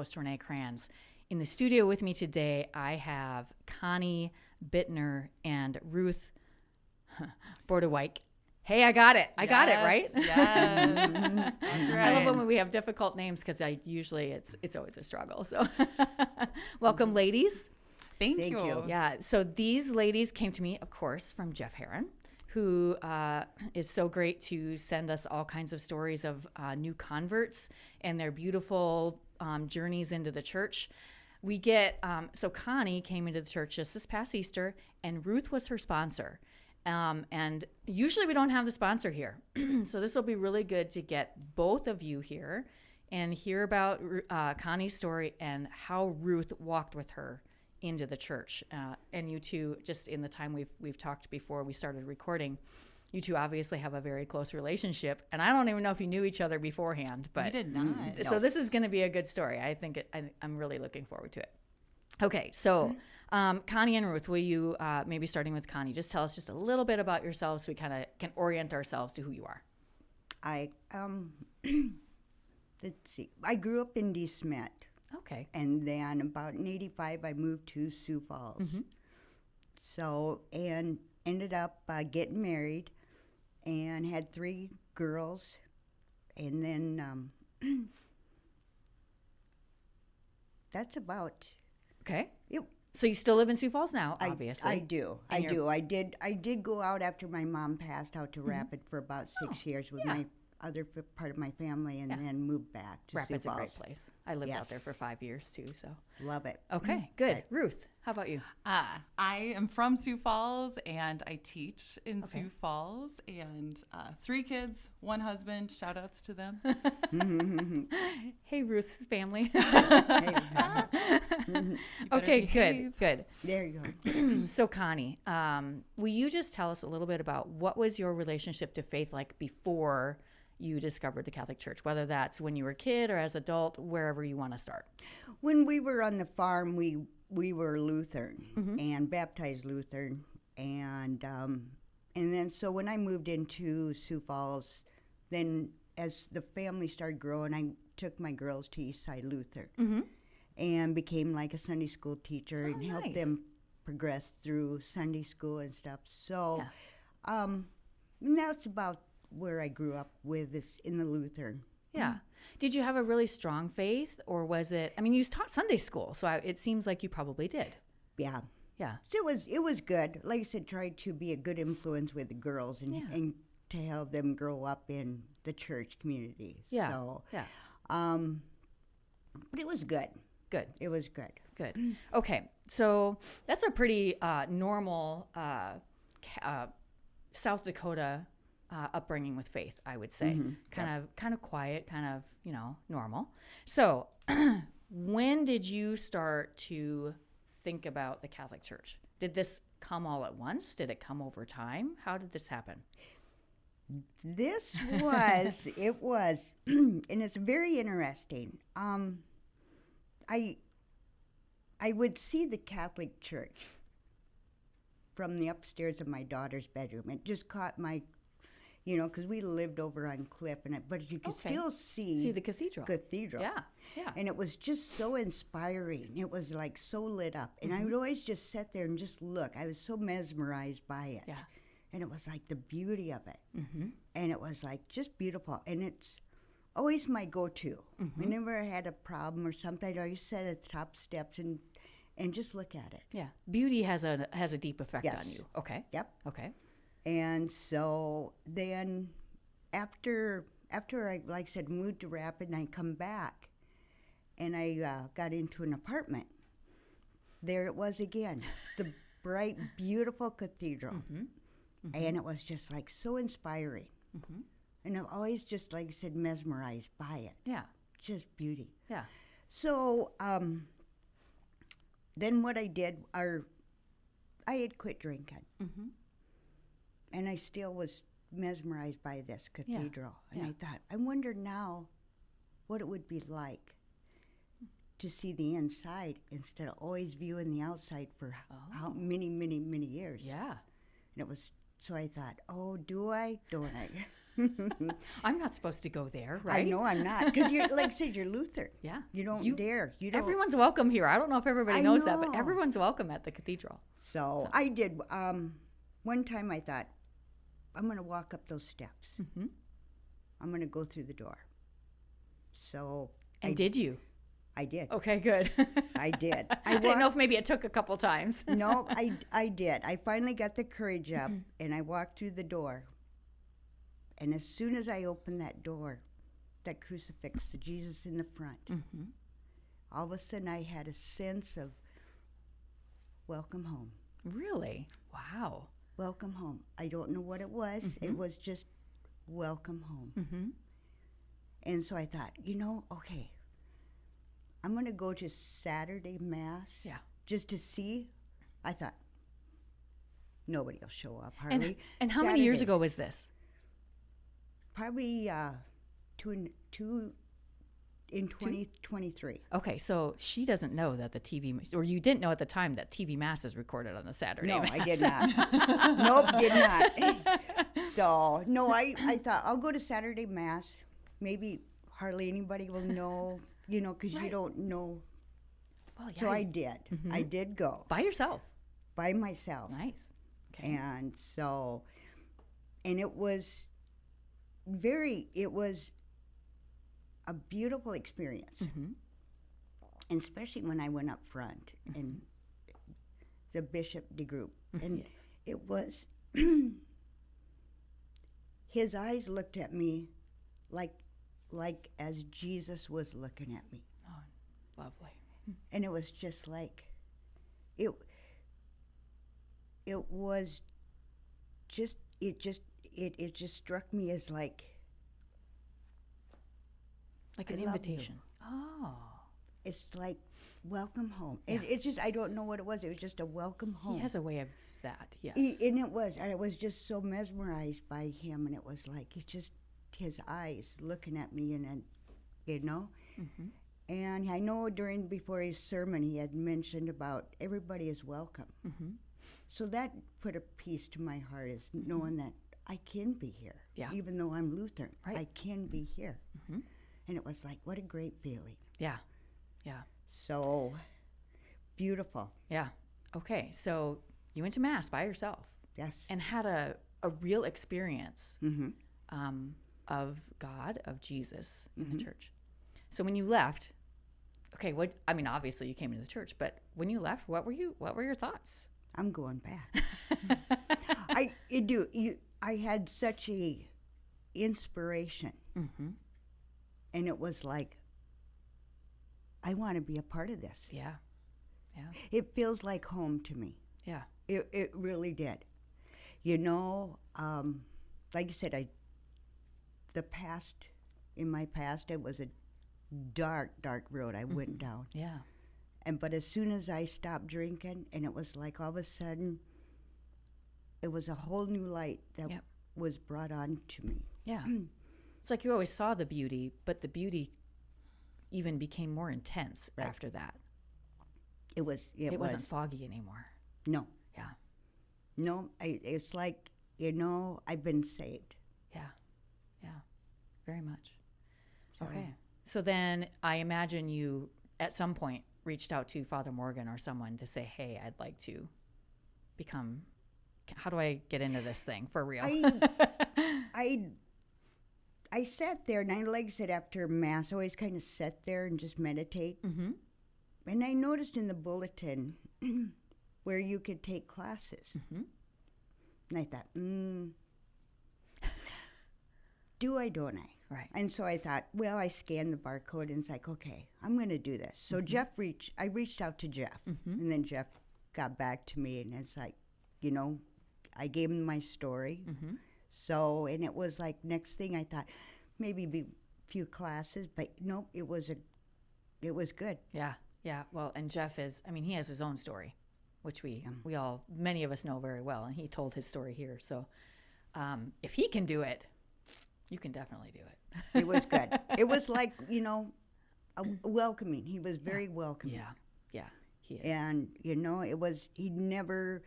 host, Renee Kranz. In the studio with me today, I have Connie Bittner and Ruth Bordewijk. Hey, I got it. I got it, right? Yes, that's right. I love it when we have difficult names because it's always a struggle. So welcome, ladies. Thank you. Yeah, so these ladies came to me, of course, from Jeff Heron, who is so great to send us all kinds of stories of new converts and their beautiful journeys into the church. We get, so Connie came into the church just this past Easter, and Ruth was her sponsor. And usually we don't have the sponsor here. So this will be really good to get both of you here and hear about Connie's story and how Ruth walked with her into the church. And you two, just in the time we've talked before we started recording, you two obviously have a very close relationship. And I don't even know if you knew each other beforehand. But We did not. So this is going to be a good story. I think I'm really looking forward to it. Okay, so Connie and Ruth, will you, maybe starting with Connie, just tell us just a little bit about yourselves so we kind of can orient ourselves to who you are. Let's see. I grew up in DeSmet. Okay. And then about in 85, I moved to Sioux Falls. Mm-hmm. So, and ended up getting married and had 3 girls. And then that's about Okay. it. So you still live in Sioux Falls now, obviously. I do. And I did go out after my mom passed out to Rapid for about 6 years with my other part of my family, and then moved back to Rapid's Sioux a Falls. great place. I lived out there for 5 years too. So Love it. okay, good. Ruth, how about you? I am from Sioux Falls, and I teach in Sioux Falls, and 3 kids, 1 husband. Shout outs to them. Hey, Ruth's family. Hey, Okay, behave. good. there you go. So Connie, will you just tell us a little bit about what was your relationship to faith like before you discovered the Catholic Church, whether that's when you were a kid or as adult, wherever you want to start? When we were on the farm, we were Lutheran and baptized Lutheran, and then so when I moved into Sioux Falls, then as the family started growing, I took my girls to Eastside Lutheran and became like a Sunday school teacher and helped them progress through Sunday school and stuff. So, and that's about where I grew up with this in the Lutheran. Yeah. Did you have a really strong faith, or was it? I mean, you taught Sunday school, so it seems like you probably did. Yeah. Yeah. So it was good. Like I said, tried to be a good influence with the girls and to help them grow up in the church community. Yeah. So, Yeah. but it was good. Good. It was good. Good. Okay. So that's a pretty normal South Dakota upbringing with faith, I would say. Kind of quiet, kind of, normal. So when did you start to think about the Catholic Church? Did this come all at once? Did it come over time? How did this happen? This was, it was, and it's very interesting. I would see the Catholic Church from the upstairs of my daughter's bedroom. It just caught my, because we lived over on Cliff, but you could still see the cathedral. Yeah, yeah. And it was just so inspiring. It was like so lit up. And I would always just sit there and just look. I was so mesmerized by it. Yeah. And it was like the beauty of it. And it was like just beautiful. And it's always my go-to. Whenever I had a problem or something, I'd always sit at the top steps and just look at it. Yeah. Beauty has a deep effect on you. Okay. Yep. Okay. And so then after I, like I said, moved to Rapid and I come back and I got into an apartment, there it was again, the bright, beautiful cathedral. And it was just like so inspiring. And I've always just, like I said, mesmerized by it. Yeah. Just beauty. Yeah. So then what I did, I had quit drinking. And I still was mesmerized by this cathedral. And I thought, I wonder now what it would be like to see the inside instead of always viewing the outside for how many, many, many years. Yeah. And it was, so I thought, oh, do I? Don't I? I'm not supposed to go there, right? I know I'm not, because you're like I said, you're Lutheran. Yeah. You don't dare. You don't. Everyone's welcome here. I don't know if everybody I knows that, but know. everyone's welcome at the cathedral. So I did. One time I thought, I'm going to walk up those steps. Mm-hmm. I'm going to go through the door. So And did you? I did. Okay, good. I did. I didn't know if maybe it took a couple times. No, I did. I finally got the courage up, and I walked through the door. And as soon as I opened that door, that crucifix, the Jesus in the front, Mm-hmm. all of a sudden I had a sense of welcome home. Really? Wow. Welcome home. I don't know what it was. Mm-hmm. It was just welcome home. Mm-hmm. And so I thought, okay, I'm going to go to Saturday Mass Yeah. just to see. I thought, nobody will show up, hardly. And how many years Saturday. ago was this? Probably two in 2023. Okay, so she doesn't know that the TV, or you didn't know at the time that TV Mass is recorded on a Saturday. No, Mass. I did not. Nope, did not. So, no, I thought I'll go to Saturday Mass. Maybe hardly anybody will know, because you Right. don't know. Well, yeah, So I did. Mhm. I did go by yourself. by myself. Nice. Okay. And so, and it was a beautiful experience. Mm-hmm. And especially when I went up front and the Bishop de Group. And Yes. it was, his eyes looked at me like as Jesus was looking at me. Oh, lovely. And it was just like, it was just, it just struck me as like Like I an love you. invitation. Oh. it's like welcome home. Yeah. It's just, I don't know what it was. It was just a welcome home. He has a way of that, yes. And I was just so mesmerized by him, and it was like his eyes looking at me, and then, Mm-hmm. And I know before his sermon he had mentioned about everybody is welcome. Mm-hmm. So that put a peace to my heart, is knowing that I can be here, Yeah. even though I'm Lutheran. Right. I can be here, Mm-hmm. and it was like, what a great feeling. Yeah. Yeah. So beautiful. Yeah. Okay. So you went to Mass by yourself Yes. and had a real experience Mm-hmm. of God, of Jesus in Mm-hmm. the church. So when you left, okay, obviously you came into the church, but when you left, what were your thoughts? I'm going back. I had such a inspiration, Mm-hmm. and it was like, I want to be a part of this. Yeah. Yeah. It feels like home to me. Yeah. It really did. Like I said, in my past, it was a dark, dark road I went down. Yeah. But as soon as I stopped drinking, and it was like all of a sudden, it was a whole new light that Yep. was brought on to me. Yeah. It's like you always saw the beauty, but the beauty even became more intense Right. after that. It It wasn't foggy anymore. No. Yeah. No, it's like, I've been saved. Yeah. Yeah. Very much. So- Okay. So then I imagine you at some point reached out to Father Morgan or someone to say, hey, I'd like to how do I get into this thing for real? I sat there, and like I said, after Mass, I always kind of sat there and just meditate. Mm-hmm. And I noticed in the bulletin where you could take classes. Mm-hmm. And I thought, do I, don't I? Right. And so I thought, well, I scanned the barcode, and it's like, okay, I'm going to do this. So I reached out to Jeff, Mm-hmm. and then Jeff got back to me, and it's like, I gave him my story. Mm-hmm. So, and it was like, next thing I thought, maybe be a few classes, but no, it was good. Yeah. Yeah. Well, and Jeff he has his own story, which many of us know very well. And he told his story here. So if he can do it, you can definitely do it. It was good. It was like, welcoming. He was very welcoming. Yeah. Yeah. He is. And, he never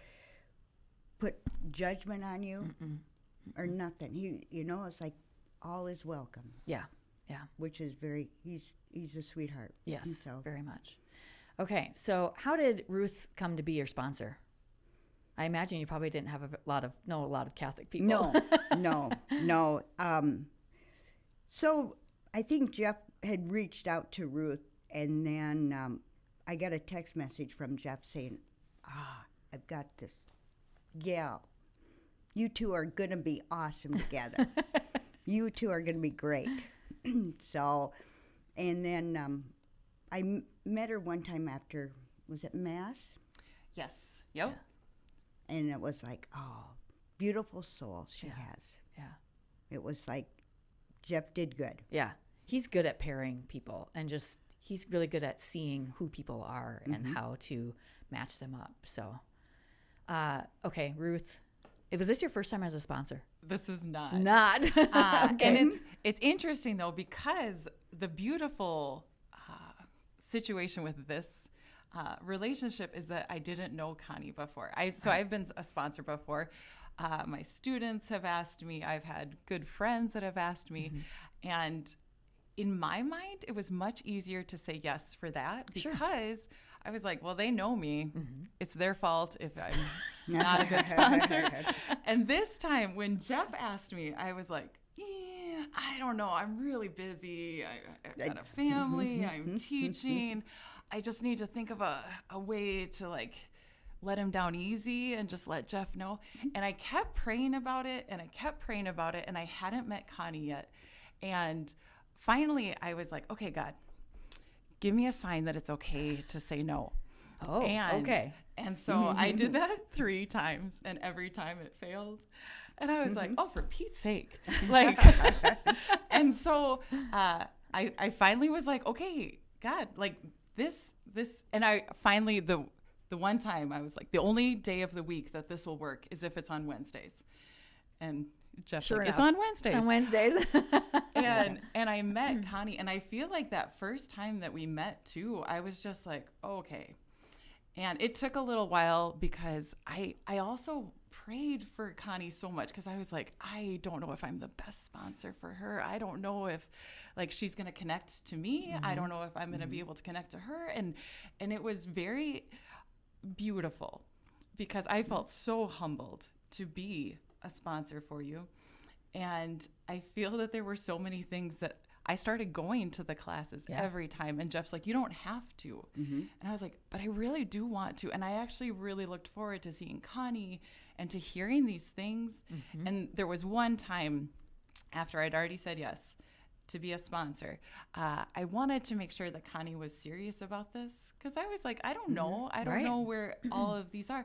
put judgment on you. Mm-mm. or nothing. It's like all is welcome, Yeah. Yeah. which is he's a sweetheart. Yes. himself. Very much. Okay. So how did Ruth come to be your sponsor? I imagine you probably didn't have know a lot of Catholic people. No. So I think Jeff had reached out to Ruth, and then I got a text message from Jeff saying, I've got this gal. You two are going to be awesome together. You two are going to be great. So, and then I met her one time after, was it Mass? Yes. Yep. Yeah. And it was like, beautiful soul she has. Yeah. It was like, Jeff did good. Yeah. He's good at pairing people, and he's really good at seeing who people are and how to match them up. So, okay, Ruth, was this your first time as a sponsor? This is not. Okay. And it's interesting though, because the beautiful situation with this relationship is that I didn't know Connie before. I've been a sponsor before. My students have asked me. I've had good friends that have asked me, and in my mind, it was much easier to say yes for that because I was like, well, they know me. It's their fault if I'm not a good sponsor. And this time when Jeff asked me, I was like, I don't know. I'm really busy. I've got a family. I'm teaching. I just need to think of a way to like let him down easy and just let Jeff know. And I kept praying about it and I hadn't met Connie yet. And finally I was like, okay, God, give me a sign that it's okay to say no. Oh, okay. And so I did that 3 times, and every time it failed. And I was like, oh, for Pete's sake. Like, and so I finally was like, okay, God, like this, and I finally, the one time I was like, the only day of the week that this will work is if it's on Wednesdays. And Jeff's like, it's on Wednesdays. It's on Wednesdays. and I met Connie, and I feel like that first time that we met too, I was just like, oh, okay. And it took a little while because I also prayed for Connie so much because I was like, I don't know if I'm the best sponsor for her. I don't know if like she's going to connect to me. I don't know if I'm going to be able to connect to her. And it was very beautiful because I felt so humbled to be a sponsor for you. And I feel that there were so many things that I started going to the classes every time. And Jeff's like, you don't have to. And I was like, but I really do want to. And I actually really looked forward to seeing Connie and to hearing these things. And there was one time after I'd already said yes to be a sponsor, I wanted to make sure that Connie was serious about this. Because I was like, I don't know. I don't know where all of these are.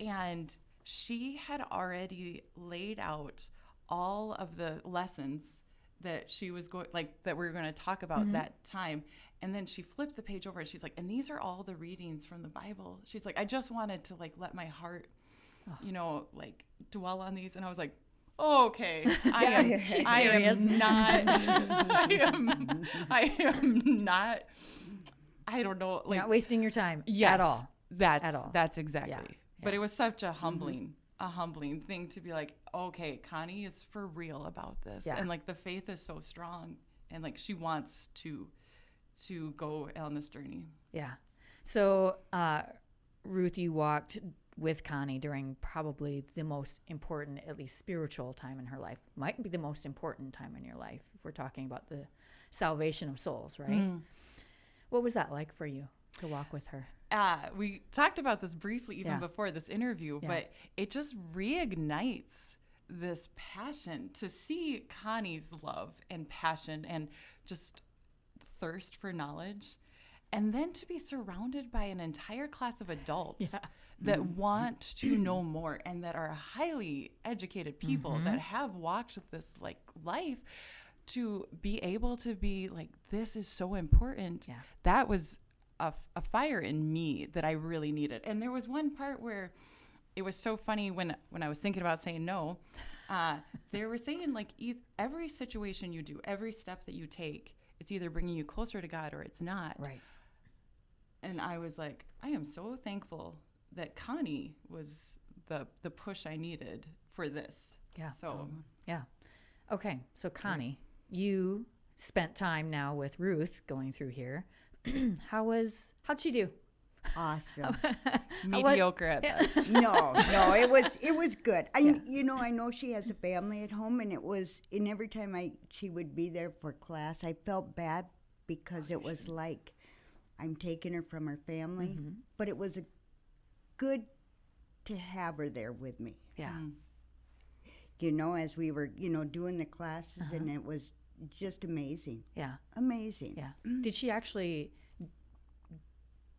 And she had already laid out all of the lessons that she was going, like, that we were going to talk about that time. And then she flipped the page over and she's like, and these are all the readings from the Bible. She's like, I just wanted to like let my heart, you know, like dwell on these. And I was like, oh, okay, I am not, I don't know. Like, You're not wasting your time at all. That's exactly. Yeah. But it was such a humbling thing to be like, okay, Connie is for real about this. Yeah. And like the faith is so strong and like she wants to go on this journey. Yeah. So, Ruth, you walked with Connie during probably the most important, at least spiritual time in her life. Might be the most important time in your life if we're talking about the salvation of souls, right? What was that like for you to walk with her? We talked about this briefly even before this interview, but it just reignites this passion to see Connie's love and passion and just thirst for knowledge. And then to be surrounded by an entire class of adults that want to know more and that are highly educated people that have walked this like life, to be able to be like, this is so important. Yeah. That was a fire in me that I really needed. And there was one part where it was so funny when I was thinking about saying no, they were saying like every situation you do, every step that you take, it's either bringing you closer to God or it's not. Right. And I was like, I am so thankful that Connie was the push I needed for this. Yeah. So Yeah. Okay. So Connie, you spent time now with Ruth going through here. How'd she do? Awesome. mediocre at best. No, it was good. Yeah. I know she has a family at home, and every time she would be there for class, I felt bad because it was like I'm taking her from her family, but it was good to have her there with me. Yeah. As we were, doing the classes, and it was just amazing. Yeah. Amazing. Yeah.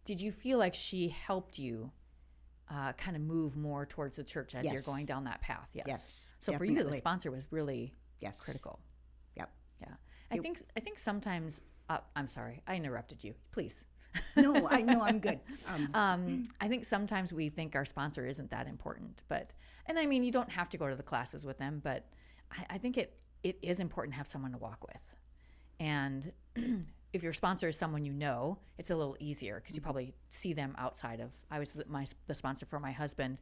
Did you feel like she helped you kind of move more towards the church as you're Yes. going down that path? Yes. Yes, So for you, the definitely. sponsor was really Yes. critical. Yep. Yeah. I think sometimes, I'm sorry, I interrupted you. Please. No, I'm good. I think sometimes we think our sponsor isn't that important, and I mean, you don't have to go to the classes with them, but I think it is important to have someone to walk with. And if your sponsor is someone you know, it's a little easier because you probably see them outside of. I was the sponsor for my husband.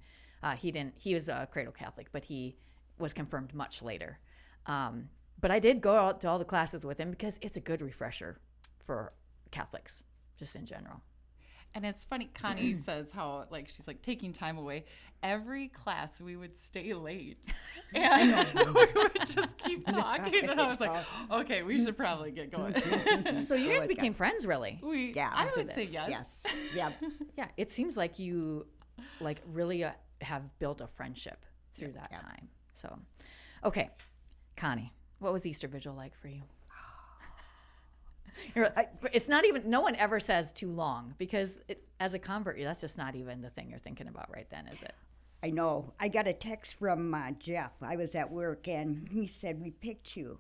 He was a cradle Catholic, but he was confirmed much later. But I did go out to all the classes with him because it's a good refresher for Catholics, just in general. And it's funny, Connie says how, like, she's like taking time away. Every class we would stay late and we would just keep talking. And I was like, okay, we should probably get going. So you guys became friends, really? Yeah, I after would say this. yes. Yes. Yep. Yeah, it seems like you really have built a friendship through that Yeah. time. So, okay, Connie, what was Easter Vigil like for you? It's not even, no one ever says too long because as a convert, that's just not even the thing you're thinking about right then, is it? I know. I got a text from Jeff. I was at work, and he said, we picked you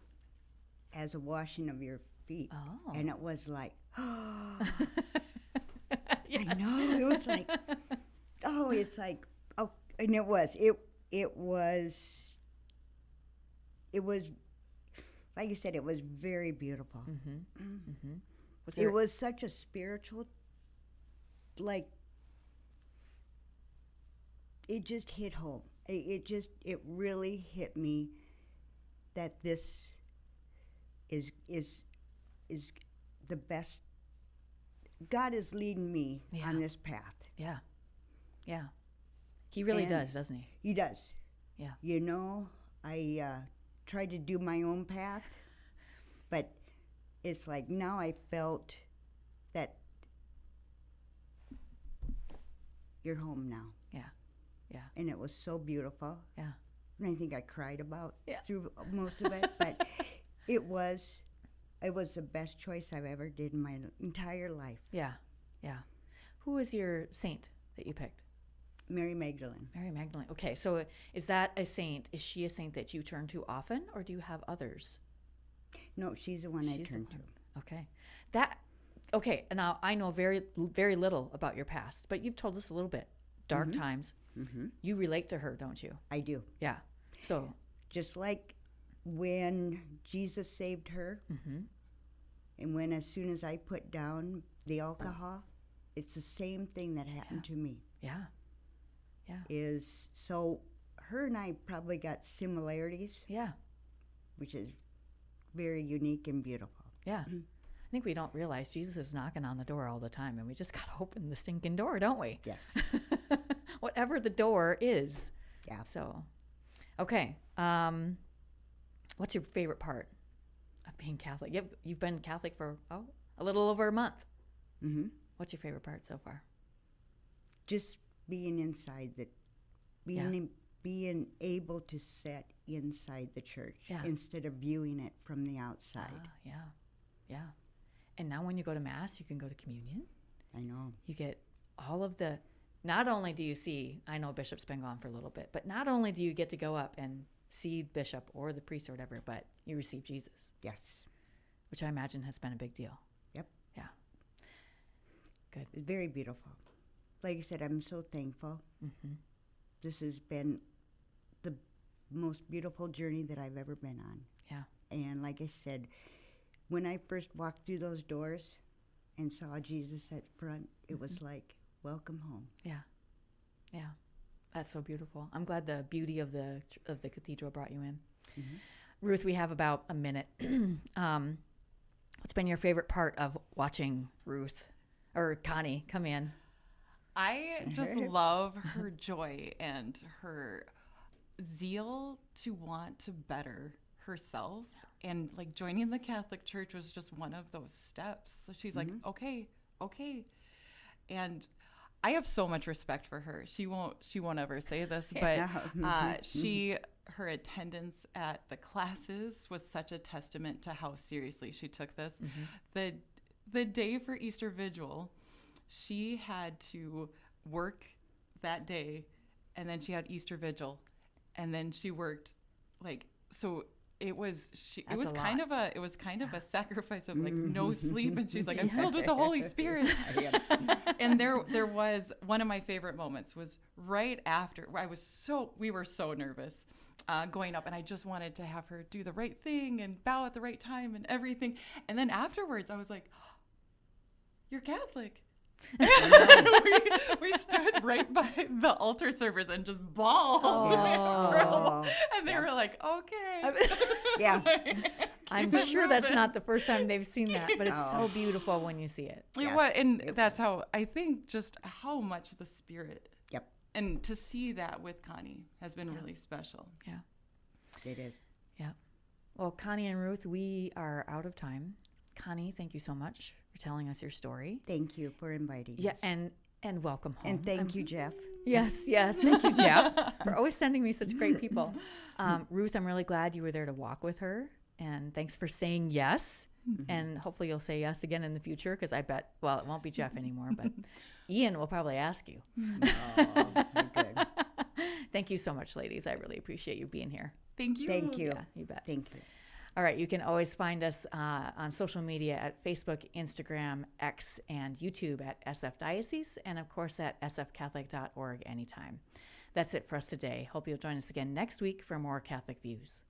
as a washing of your feet. Oh. And it was like, Yes. I know. It was like, it's like, and it was, like you said, it was very beautiful. It was such a spiritual, it just hit home. It really hit me that this is the best. God is leading me on this path. Yeah. Yeah. He really And does, doesn't he? He does. Yeah. I tried to do my own path, but it's like now I felt that you're home now. Yeah. Yeah. And it was so beautiful. Yeah. And I think I cried about Yeah. through most of it, but it was the best choice I've ever did in my entire life. Yeah. Yeah. Who was your saint that you picked? Mary Magdalene. Mary Magdalene. Okay, so is that a saint? Is she a saint that you turn to often, or do you have others? No, she's the one I She's the turned to. one. Okay. Now I know very, very little about your past, but you've told us a little bit. Dark times. You relate to her, don't you? I do. Yeah. So Just like when Jesus saved her, and when as soon as I put down the alcohol, it's the same thing that happened to me. yeah. So her and I probably got similarities, Yeah. which is very unique and beautiful. Yeah. I think we don't realize Jesus is knocking on the door all the time, and we just got to open the stinking door, don't we? Yes. Whatever the door is. Yeah. So, okay. What's your favorite part of being Catholic? You've been Catholic for a little over a month. What's your favorite part so far? Just being inside being able to sit inside the church instead of viewing it from the outside. Yeah. And now when you go to Mass, you can go to communion. I know. You get all of the, not only do you see, I know Bishop's been gone for a little bit, but not only do you get to go up and see Bishop or the priest or whatever, but you receive Jesus. Yes. Which I imagine has been a big deal. Yep. Yeah. Good. It's very beautiful. Like I said, I'm so thankful. This has been the most beautiful journey that I've ever been on. Yeah. And like I said, when I first walked through those doors and saw Jesus at front, it was like, welcome home. Yeah. Yeah. That's so beautiful. I'm glad the beauty of the cathedral brought you in. Mm-hmm. Ruth, we have about a minute. What's been your favorite part of watching Ruth or Connie come in? I just love her joy and her zeal to want to better herself. And like joining the Catholic Church was just one of those steps. So she's like, okay. And I have so much respect for her. She won't ever say this, but her attendance at the classes was such a testament to how seriously she took this. Mm-hmm. The day for Easter Vigil, she had to work that day, and then she had Easter Vigil, and then she worked it was kind of a sacrifice of like no sleep, and she's like, I'm filled with the Holy Spirit. And there was one of my favorite moments was right after we were so nervous going up, and I just wanted to have her do the right thing and bow at the right time and everything. And then afterwards I was like, you're Catholic. we stood right by the altar servers and just bawled. And they were like, okay. Yeah. I'm sure that's not the first time they've seen that, but it's so beautiful when you see it. Yes. And that's how I think just how much the Spirit. Yep. And to see that with Connie has been really special. Yeah. It is. Yeah. Well, Connie and Ruth, we are out of time. Connie, thank you so much for telling us your story. Thank you for inviting us. Yeah, and welcome home. And thank you, Jeff. Yes, thank you, Jeff, for always sending me such great people. Ruth, I'm really glad you were there to walk with her, and thanks for saying yes. Mm-hmm. And hopefully you'll say yes again in the future, because I bet, well, it won't be Jeff anymore, but Ian will probably ask you. Oh, good. Thank you so much, ladies. I really appreciate you being here. Thank you. Thank you. Yeah, you bet. Thank you. All right, you can always find us on social media at Facebook, Instagram, X, and YouTube at SF Diocese, and of course at sfcatholic.org anytime. That's it for us today. Hope you'll join us again next week for more Catholic Views.